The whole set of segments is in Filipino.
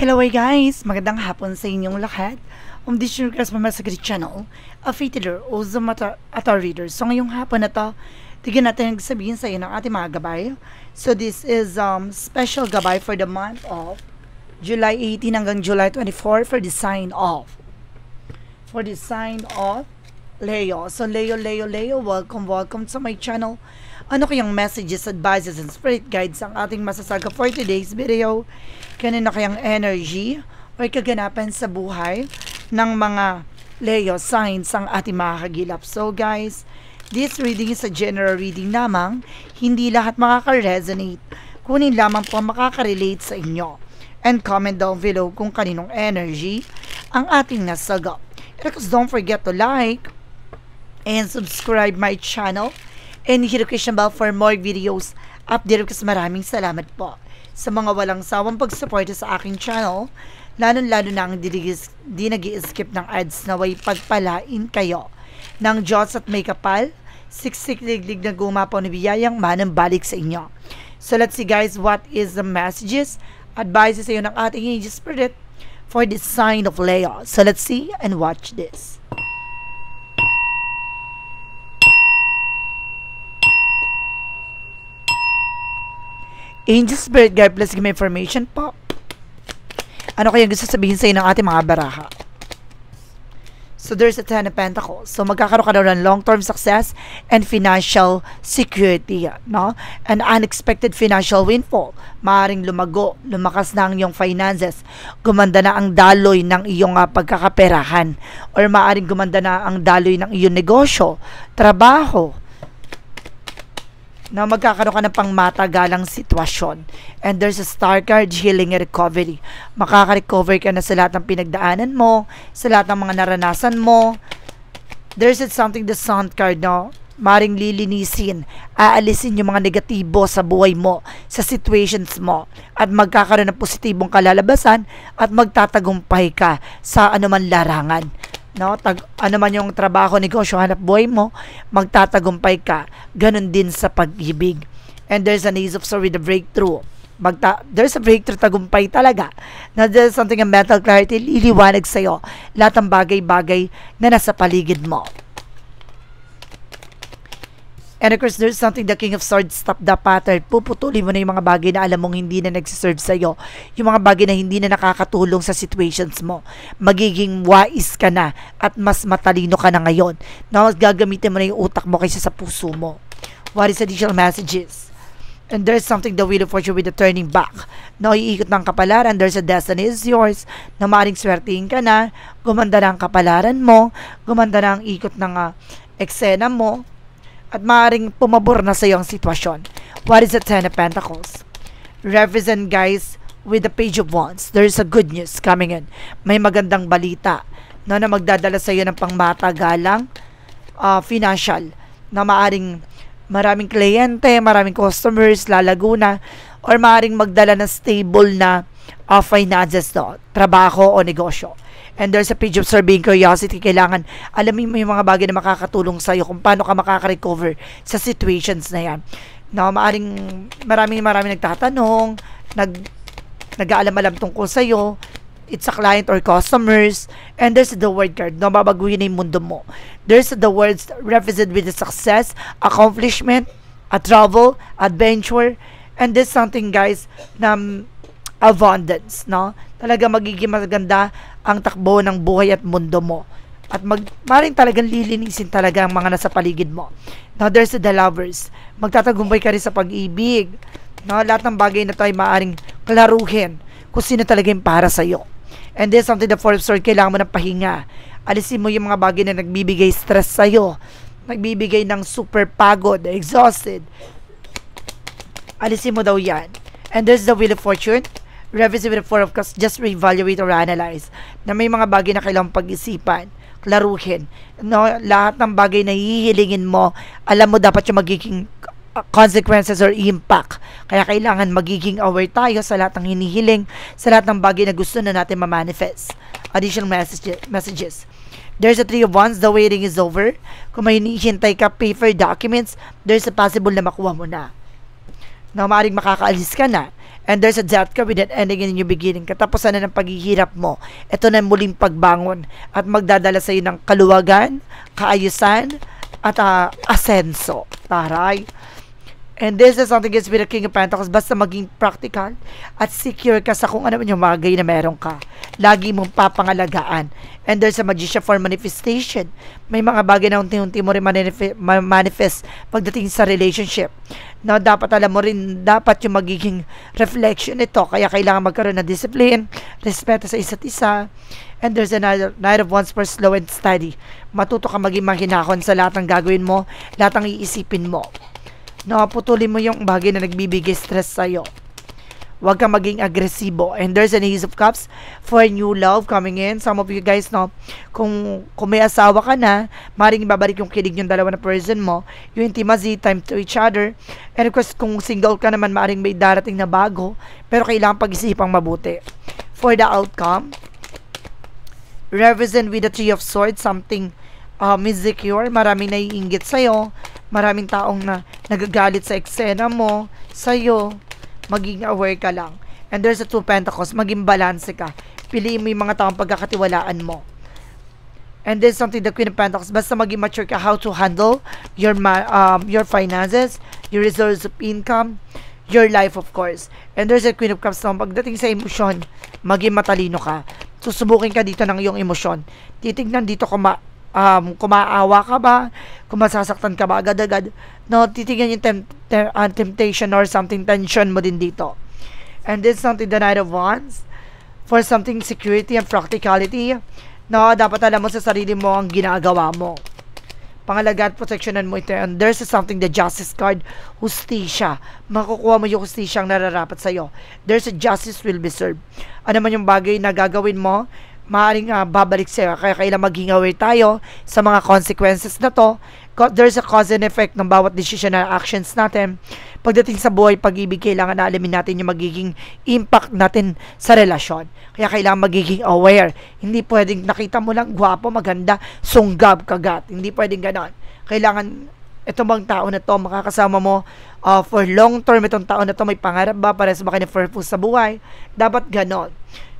Hello guys! Magandang hapon sa inyong lahat. This is your Masagri channel, a fitiller o Zumata reader. So ngayong hapon na to, tignan natin ang sabihin sa iyo ng ating mga gabay. So this is special gabay for the month of July 18 hanggang July 24 for the sign of Leo. So Leo, welcome to my channel. Ano kayang messages, advices, and spirit guides ang ating masasaga for today's video? Kanina kayang energy o kaganapan sa buhay ng mga Leo signs ang ating mga kagilap. So guys, this reading is a general reading lamang. Hindi lahat makaka-resonate. Kunin lamang po makaka-relate sa inyo. And comment down below kung kaninong energy ang ating nasaga. And don't forget to like and subscribe my channel. And hit the notification bell for more videos. Update kasi maraming salamat po sa mga walang sawang pagsuporta sa aking channel. Lalo na ang di nag-i-skip ng ads na way pagpalain kayo ng Diyos at may kapal. Siksik liglig na gumapaw na biyayang manang-balik sa inyo. So let's see guys, what is the messages, advices sa iyo ng ating angel spirit for this sign of Leo. So let's see and watch this. Angel Spirit Guide, please give me information po. Ano kaya gusto sabihin sa inyo ng ating mga baraha? So there's a Ten of Pentacles. So magkakaroon ka daw ng long-term success and financial security, no? An unexpected financial windfall. Maaring lumakas na ang iyong finances. Gumanda na ang daloy ng iyong pagkakaperahan. Or maaring gumanda na ang daloy ng iyong negosyo, trabaho, na magkakaroon ka ng pangmatagalang sitwasyon. And there's a star card, healing and recovery. Makaka-recover ka na sa lahat ng pinagdaanan mo, sa lahat ng mga naranasan mo. There's something, the sun card, no? Maring lilinisin, aalisin yung mga negatibo sa buhay mo, sa situations mo, at magkakaroon ng positibong kalalabasan at magtatagumpay ka sa anuman larangan. No, ano man yung trabaho, negosyo, hanap buhay mo, magtatagumpay ka. Ganun din sa pag-ibig. And there's an Ace of Swords with a breakthrough. There's a breakthrough, tagumpay talaga. Now, there's something, a mental clarity, liliwanag sa'yo lahat ng bagay-bagay na nasa paligid mo. And of course, there's something, the King of Swords, stop the pattern. Puputulin mo na yung mga bagay na alam mong hindi na nagsiserve sa'yo. Yung mga bagay na hindi na nakakatulong sa situations mo. Magiging wise ka na at mas matalino ka na ngayon. Na gagamitin mo na yung utak mo kaysa sa puso mo. What is additional messages? And there's something, the Wheel of Fortune with the turning back. Na iikot ng kapalaran, there's a destiny is yours. Na maaaring swertihin ka na, gumanda na ang kapalaran mo, gumanda na ang ikot ng eksena mo, at maaaring pumabor na sa iyo ang sitwasyon. What is the Ten of Pentacles? Represent guys with the Page of Wands. There is a good news coming in. May magandang balita na magdadala sa iyo ng pangmatagalang financial, na maaaring maraming kliyente, maraming customers, lalago na, or maaaring magdala ng stable na finances, no? Trabaho o negosyo. And there's a Page of Swords, being curiosity. Kailangan alamin mo yung mga bagay na makakatulong sa iyo kung paano ka makaka-recover sa situations na yan. Na maraming nagtatanong, nag-aalam-alam tungkol sa iyo. It's a client or customers. And there's the word card, no? Babaguhin na yung mundo mo. There's the words represented with the success, accomplishment, a travel, adventure. And there's something guys na abundance, no? Talaga magiging maganda ang takbo ng buhay at mundo mo. At maring talagang lilinisin talaga ang mga nasa paligid mo. Now, there's the lovers. Magtatagumpay ka rin sa pag-ibig. No? Lahat ng bagay na tayo maaring klaruhin kung sino talaga yung para sa'yo. And there's something, the Four of Swords, kailangan mo ng pahinga. Alisin mo yung mga bagay na nagbibigay stress sa'yo. Nagbibigay ng super pagod, exhausted. Alisin mo daw yan. And there's the Wheel of Fortune. Revisit with the Four of Cups, just reevaluate or analyze. Na may mga bagay na kailangang pag-isipan, klaruhin. No, lahat ng bagay na hihilingin mo, alam mo dapat yung magiging consequences or impact. Kaya kailangan magiging aware tayo sa lahat ng hinihiling, sa lahat ng bagay na gusto na natin ma-manifest. Additional messages. There's a Three of Wands, the waiting is over. Kung may hinihintay ka, paper documents, there's a possible na makuha mo na. Na maaaring makakaalis ka na. And there's a death card with an ending and a new beginning. Katapusan na ng paghihirap mo. Ito na muling pagbangon at magdadala sa iyo ng kaluwagan, kaayusan, at asenso. Taray. And this is something that's with the King of Pentacles. Basta maging practical at secure ka sa kung ano man yung bagay na meron ka. Lagi mong papangalagaan. And there's a Magician for manifestation. May mga bagay na unti-unti mo rin manifest pagdating sa relationship. Now, dapat alam mo rin, dapat yung magiging reflection nito. Kaya kailangan magkaroon ng discipline, respeto sa isa't isa. And there's a Knight of Wands for slow and steady. Matuto ka maging mahinahon sa lahat ng gagawin mo, lahat ng iisipin mo. No, putulin mo yung bagay na nagbibigay stress sa'yo. Huwag kang maging agresibo. And there's an Ace of Cups for new love coming in. Some of you guys, no, kung may asawa ka na, maaaring ibabalik yung kilig yung dalawa na person mo, yung intimacy, time to each other. And of course, kung single ka naman, maaaring may darating na bago, pero kailangan pag-isipang mabuti. For the outcome, represent with the Three of Swords, something insecure, maraming naiinggit sa'yo, maraming taong na nagagalit sa eksena mo, sa'yo, maging aware ka lang. And there's a Two of Pentacles, maging balance ka. Piliin mo yung mga taong pagkakatiwalaan mo. And there's something, the Queen of Pentacles, basta maging mature ka how to handle your finances, your resources of income, your life of course. And there's a Queen of Cups, pagdating sa emosyon, maging matalino ka. Susubukin ka dito ng iyong emosyon. Titignan dito kung maawa ka ba, kung masasaktan ka ba agad-agad. No, titignan yung temptation or something, tension mo din dito. And this is something, the Knight of Wands for something security and practicality. No, dapat alam mo sa sarili mo ang ginagawa mo. Pangalagaan, protectionan mo ito. And there's something, the Justice card, hustisya. Makukuha mo yung hustisya ang nararapat sa'yo. There's a justice will be served. Ano man yung bagay na gagawin mo, maaaring babalik sa'yo. Kaya kailangan maging aware tayo sa mga consequences na to. There's a cause and effect ng bawat decision na actions natin. Pagdating sa buhay, pag-ibig, kailangan na alamin natin yung magiging impact natin sa relasyon. Kaya kailangan magiging aware. Hindi pwedeng nakita mo lang, gwapo, maganda, sunggab, kagat. Hindi pwedeng ganon. Kailangan, ito bang tao na to, makakasama mo for long term, itong tao na to, may pangarap ba, pares ba kayo purpose sa buhay? Dapat ganon.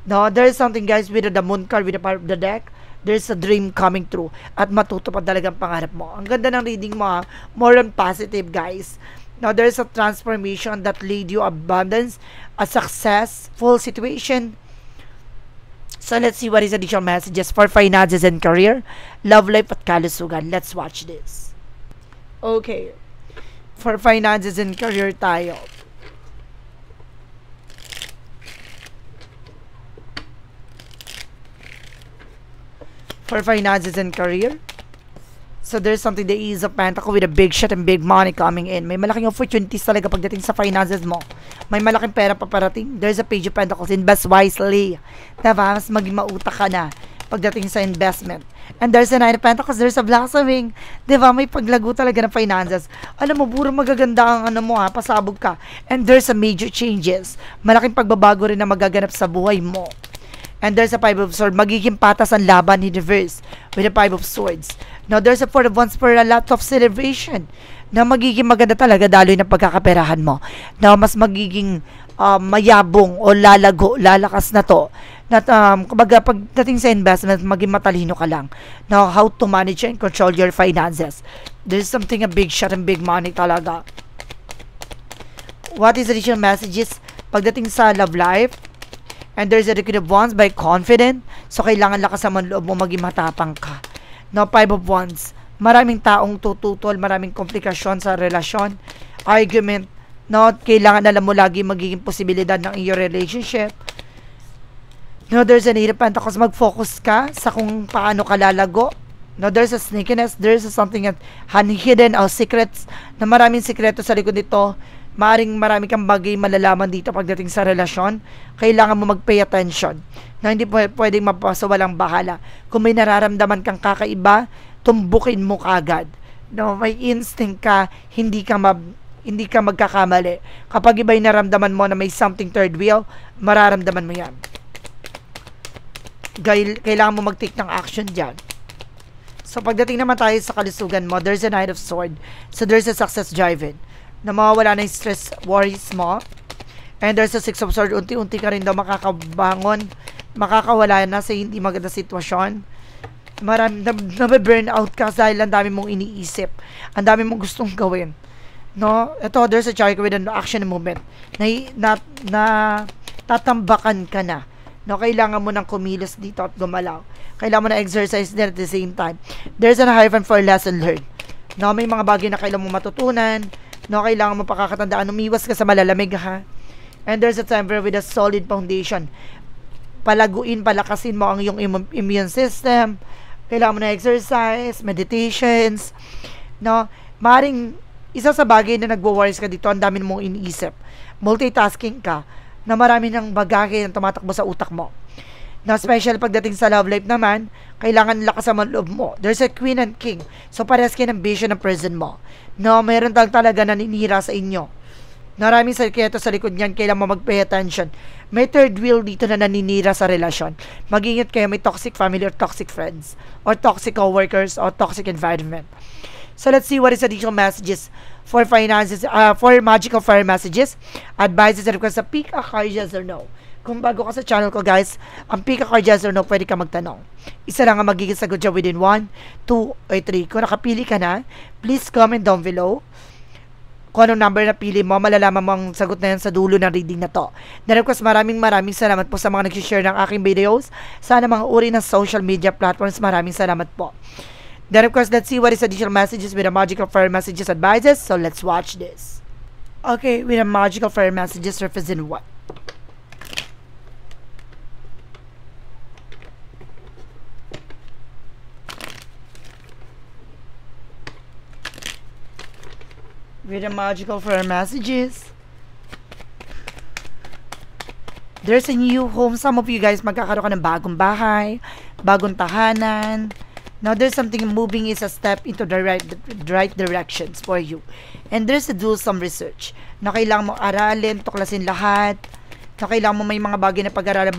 No, there's something guys with the Moon card, with the power of the deck. There's a dream coming true at matutupad talagang pangarap mo. Ang ganda ng reading mo, ha? More on positive guys. Now there's a transformation that lead you abundance, a successful situation. So let's see what is additional messages for finances and career, love life at kalusugan. Let's watch this. Okay, for finances and career tayo. For finances and career. So there's something, the Ace of Pentacles with a big shot and big money coming in. May malaking opportunities talaga pagdating sa finances mo. May malaking pera paparating. There's a Page of Pentacles, invest wisely. Diba? Mas maging mautak ka na pagdating sa investment. And there's a Knight of Pentacles, there's a blossoming. Diba? May paglago talaga ng finances. Alam mo, puro magaganda ang ano mo, ha? Pasabog ka. And there's a major changes. Malaking pagbabago rin na magaganap sa buhay mo. And there's a Five of Swords. Magiging patas ang laban in reverse with a Five of Swords. Now, there's a Four of Wands for a lot of celebration. Na magiging maganda talaga daloy ng pagkakaperahan mo. Now, mas magiging mayabong o lalago, lalakas na to. Na, kumbaga, pagdating sa investment, maging matalino ka lang. Now, how to manage and control your finances. There's something, a big shot and big money talaga. What is additional messages? Pagdating sa love life, and there's a Queen of Wands by confident. So, kailangan lakas naman loob mo, maging matapang ka. Now, Five of Wands. Maraming taong tututol, maraming komplikasyon sa relasyon, argument. No, kailangan alam mo lagi magiging posibilidad ng iyong relationship. No, there's an Eight of Pentacles. Mag-focus ka sa kung paano ka lalago. No, there's a sneakiness. There's a something at hidden or secrets. Na maraming sikreto sa likod nito. Marami kang bagay malalaman dito pagdating sa relasyon. Kailangan mo mag-pay attention. Na hindi pwedeng mapasa walang bahala. Kung may nararamdaman kang kakaiba, tumbukin mo kagad. No, may instinct ka, hindi ka magkakamali. Kapag iba'y naramdaman mo na may something third wheel, mararamdaman mo yan. Kailangan mo mag-take ng action dyan. So, pagdating naman tayo sa kalusugan mo, there's a Knight of Swords. So, there's a success driven. Na mawawala na yung stress, worries mo. And there's a Six of Swords, unti-unti ka rin daw makakabangon, makakawala na sa hindi maganda sitwasyon. Marami, na-burn out ka dahil ang dami mong iniisip, ang dami mong gustong gawin. No? Ito, there's a chart with an action movement. Tatambakan ka na. No? Kailangan mo ng kumilos dito at gumalaw. Kailangan mo na exercise din at the same time. There's an hyphen for lesson learned. No? May mga bagay na kailangan mo matutunan. No? Kailangan mo pakakatandaan. Umiwas ka sa malalamig, ha? And there's a temper with a solid foundation. Palakasin mo ang iyong immune system. Kailangan mo na exercise, meditations. No? Maring isa sa bagay na nagwo-worries ka dito, ang dami mong iniisip. Multitasking ka, na marami ng bagay na tumatakbo sa utak mo. Na special pagdating sa love life naman, kailangan lakas ang loob mo. There's a queen and king. So parehas kayo ng vision ng person mo. No, mayroon talaga naninira sa inyo. Maraming sekreto sa likod niyan, kailangan mo mag-pay attention. May third wheel dito na naninira sa relasyon. Mag-ingat kayo, may toxic family or toxic friends, or toxic co-workers, or toxic environment. So let's see what is additional messages for finances, for magical fire messages, advices and requests sa pick a card, yes or no. Kung bago ka sa channel ko, guys, ang pick a card, yes or no, pwede ka magtanong. Isa lang ang magiging sagot dyan within 1, 2, or 3. Kung nakapili ka na, please comment down below kung anong number na pili mo, malalaman mo ang sagot na yan sa dulo ng reading na to. Na-request, maraming salamat po sa mga nag-share ng aking videos. Sana mga uri ng social media platforms, maraming salamat po. Na-request, let's see what is additional messages with the magical fire messages advices. So let's watch this. Okay, with the magical fire messages represent what? With the magical fire messages, there's a new home. Some of you guys magkakaroon ka ng bagong bahay, bagong tahanan. Now there's something moving, is a step into the right directions for you. And there's to do some research na kailangan mo aralin, tuklasin lahat. Na kailangan mo may mga bagay na pag-aralan.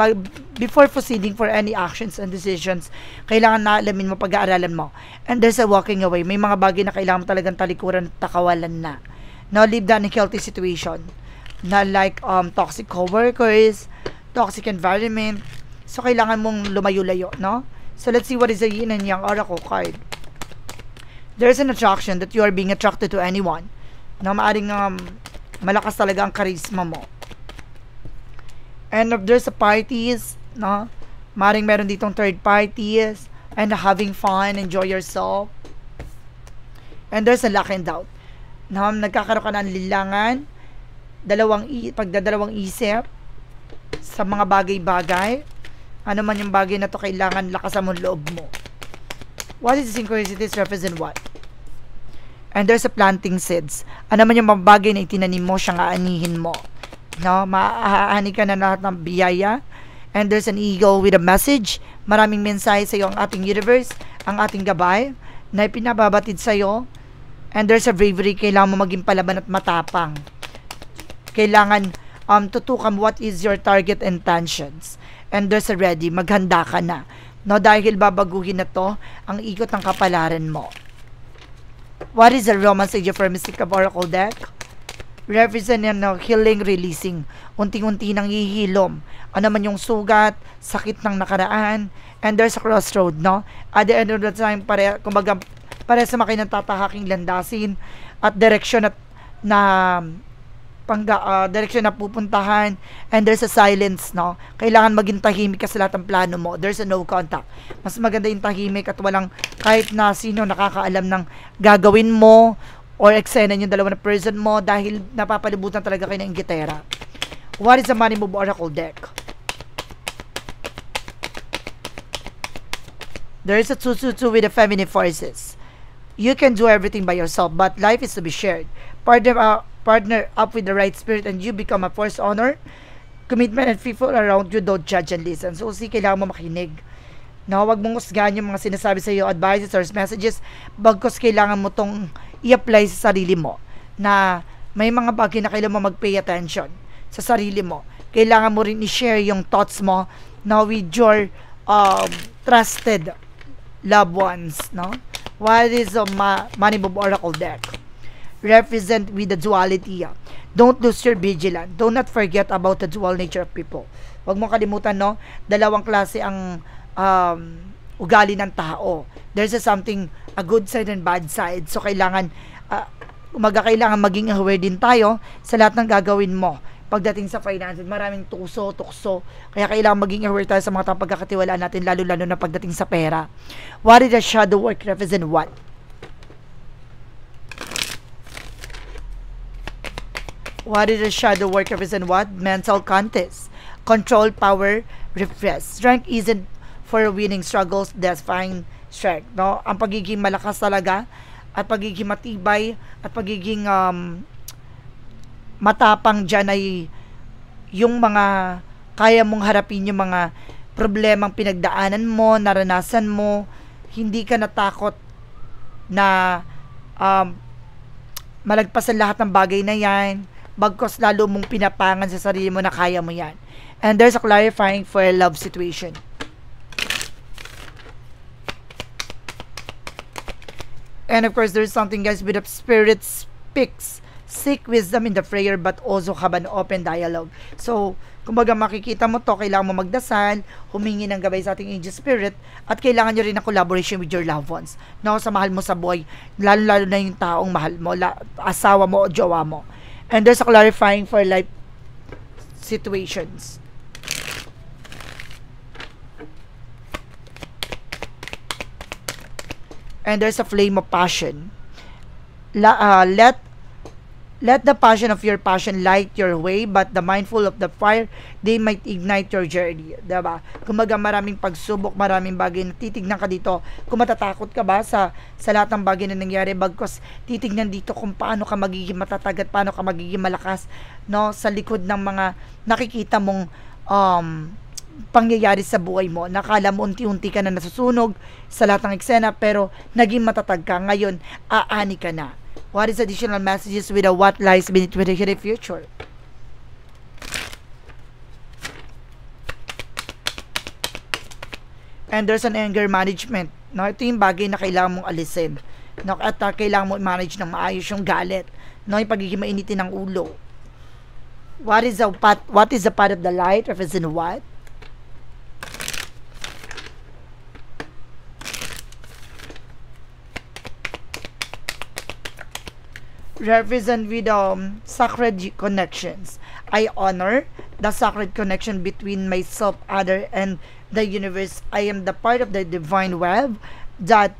Before proceeding for any actions and decisions, kailangan na alamin mo, pag-aaralan mo. And there's a walking away. May mga bagay na kailangan mo talagang talikuran at takawalan na. Now, live that in a healthy situation. Na like toxic co-workers, toxic environment. So, kailangan mong lumayo-layo, no? So, let's see what is the yin and yang oracle card. There's an attraction that you are being attracted to anyone. Na maaring malakas talaga ang charisma mo. And if there's a parties, no? Maring meron ditong third parties, and having fun, enjoy yourself. And there's a luck and doubt. No? Nagkakaroon ka ng lilangan, pagdadalawang isip sa mga bagay-bagay. Ano man yung bagay na to, kailangan lakasan mo loob mo. What is the synchronicities represent what? And there's a planting seeds. Ano man yung mga bagay na itinanim mo, siyang aanihin mo. No, maaani ka na lahat ng biyaya. And there's an eagle with a message. Maraming mensahe sa iyo ang ating universe, ang ating gabay na ipinababatid sa iyo. And there's a bravery. Kailangan mo maging palaban at matapang. Kailangan tutukan what is your target intentions. And there's a ready. Maghanda ka na. No, dahil babaguhin na to ang ikot ng kapalaran mo. What is the romance age for Mystic of Oracle deck? Represent yan na healing, releasing. Unting-unti nang hihilom. Ano man yung sugat, sakit ng nakaraan. And there's a crossroad, no? At the end of the time, kumbaga, pare sa makinang tatahaking landasin at direksyon na direksyon na pupuntahan. And there's a silence, no? Kailangan maging tahimik ka sa lahat ng plano mo. There's a no contact. Mas maganda yung tahimik at walang kahit na sino nakakaalam ng gagawin mo or eksena yung dalawa na person mo dahil napapalibutan talaga kayo ng gitera. What is the Money Move Oracle deck? There is a 222 with the feminine forces. You can do everything by yourself, but life is to be shared. Partner up with the right spirit and you become a force honor, commitment, and people around you don't judge and listen. So, kailangan mo makinig. Na huwag mong usgahan yung mga sinasabi sa iyo, advices or messages, bagkos kailangan mo tong i-apply sa sarili mo. Na may mga bagay na kailangan mo mag-pay attention sa sarili mo. Kailangan mo rin i-share yung thoughts mo na with your trusted loved ones, no? What is the Money Move Oracle deck? Represent with the duality. Don't lose your vigilance. Do not forget about the dual nature of people. Huwag mo kalimutan, no? Dalawang klase ang ugali ng tao. There's a good side and bad side. So, kailangan maging aware din tayo sa lahat ng gagawin mo. Pagdating sa finances, maraming tukso. Kaya kailangan maging aware tayo sa mga pagkakatiwalaan natin, lalo-lalo na pagdating sa pera. What is the shadow work represent what? What is the shadow work represent what? Mental contest. Control, power, refresh. Strength isn't for winning struggles, define strength. No? Ang pagiging malakas talaga, at pagiging matibay, at pagiging matapang dyan ay yung mga kaya mong harapin yung mga problemang pinagdaanan mo, naranasan mo, hindi ka natakot na malagpasan lahat ng bagay na yan, bagkos lalo mong pinapangan sa sarili mo na kaya mo yan. And there's a clarifying for a love situation. And of course, there's something, guys, with the spirit speaks. Seek wisdom in the prayer, but also have an open dialogue. So, kumbaga makikita mo to, kailangan mo magdasal, humingi ng gabay sa ating angel spirit, at kailangan nyo rin ng collaboration with your loved ones. No, sa mahal mo sa buhay, lalo-lalo na yung taong mahal mo, asawa mo o jowa mo. And there's a clarifying for life situations. And there's a flame of passion. Let the passion of your passion light your way, but the mindful of the fire, they might ignite your journey. Diba? Kumaga maraming pagsubok, maraming bagay na titignan ka dito. Kung matatakot ka ba sa lahat ng bagay na nangyari, bagkos titignan dito kung paano ka magiging matatag at paano ka magiging malakas, no, sa likod ng mga nakikita mong pangyayari sa buhay mo. Nakala mo unti-unti ka na nasusunog sa lahat ng eksena, pero naging matatag ka. Ngayon, aani ka na. What is additional messages with a what lies beneath with the future? And there's an anger management. No, ito yung bagay na kailangan mong alisin. No, at kailangan mo i-manage ng maayos yung galit. No, yung pagiging mainitin ng ulo. What is the path of the light? Represent what? Represent with sacred connections. I honor the sacred connection between myself, other, and the universe. I am the part of the divine web that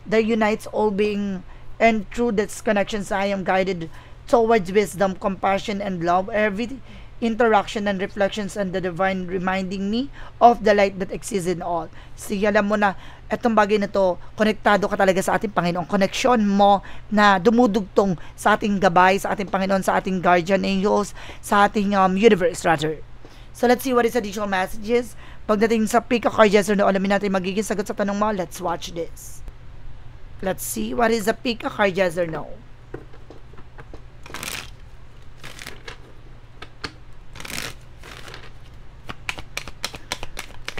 unites all being, and through these connections I am guided towards wisdom, compassion, and love. Every interaction and reflections and the divine reminding me of the light that exists in all. Sige, alam mo na, etong bagay na to, konektado ka talaga sa ating Panginoon. Connection mo na dumudugtong sa ating gabay, sa ating Panginoon, sa ating guardian angels, sa ating universe rather. So let's see what is additional messages. Pagdating sa pick a card, yes or no, alamin natin magiging sagot sa tanong mo. Let's watch this. Let's see what is the pick a card, yes or no.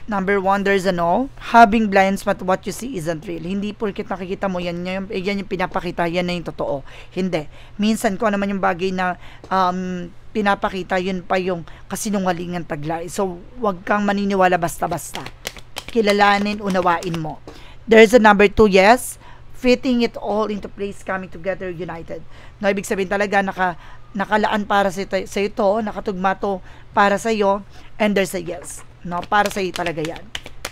Number 1, there's a no. Having blind spot, what you see isn't real. Hindi porket nakikita mo, yan yung pinapakita, yan na yung totoo. Hindi. Minsan ko naman yung bagay na pinapakita, yun pa yung kasinungalingan taglay. So, wag kang maniniwala basta-basta. Kilalanin, unawain mo. There's a number 2, yes. Fitting it all into place, coming together, united. No, ibig sabihin talaga, nakalaan para sa ito, nakatugma to para sa iyo, and there's a yes. No, para sa iyo talaga yan.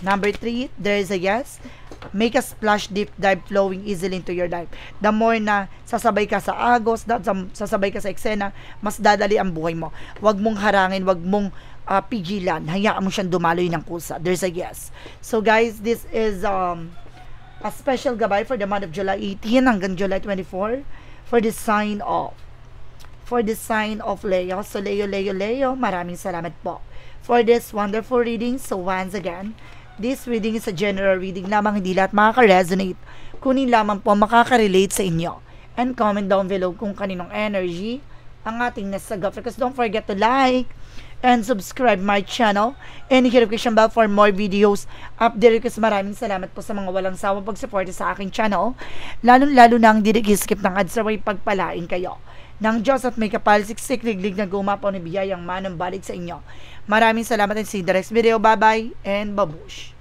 Number 3, there is a yes. Make a splash, deep dive, flowing easily into your life. The more na sasabay ka sa agos, sasabay ka sa eksena, mas dadali ang buhay mo. Wag mong harangin, wag mong pigilan. Hayaan mo siyang dumaloy ng kusa. There's a yes. So guys, this is a special gabay for the month of July 18 hanggang July 24 for the sign of Leo. So Leo, maraming salamat po for this wonderful reading. So once again, this reading is a general reading lamang, hindi lahat makaka-resonate. Kunin lamang po makaka-relate sa inyo. And comment down below kung kaninong energy ang ating nasagap. Because don't forget to like and subscribe my channel and hit notification bell for more videos update. Kasi maraming salamat po sa mga walang sawang pag-support sa aking channel. Lalo na ang di skip ng ads, away pagpalain kayo ng Diyos at may kapalsiksik liglig na gumapaw ni biyayang manang balik sa inyo. Maraming salamat and see you the next video. Bye-bye and babush!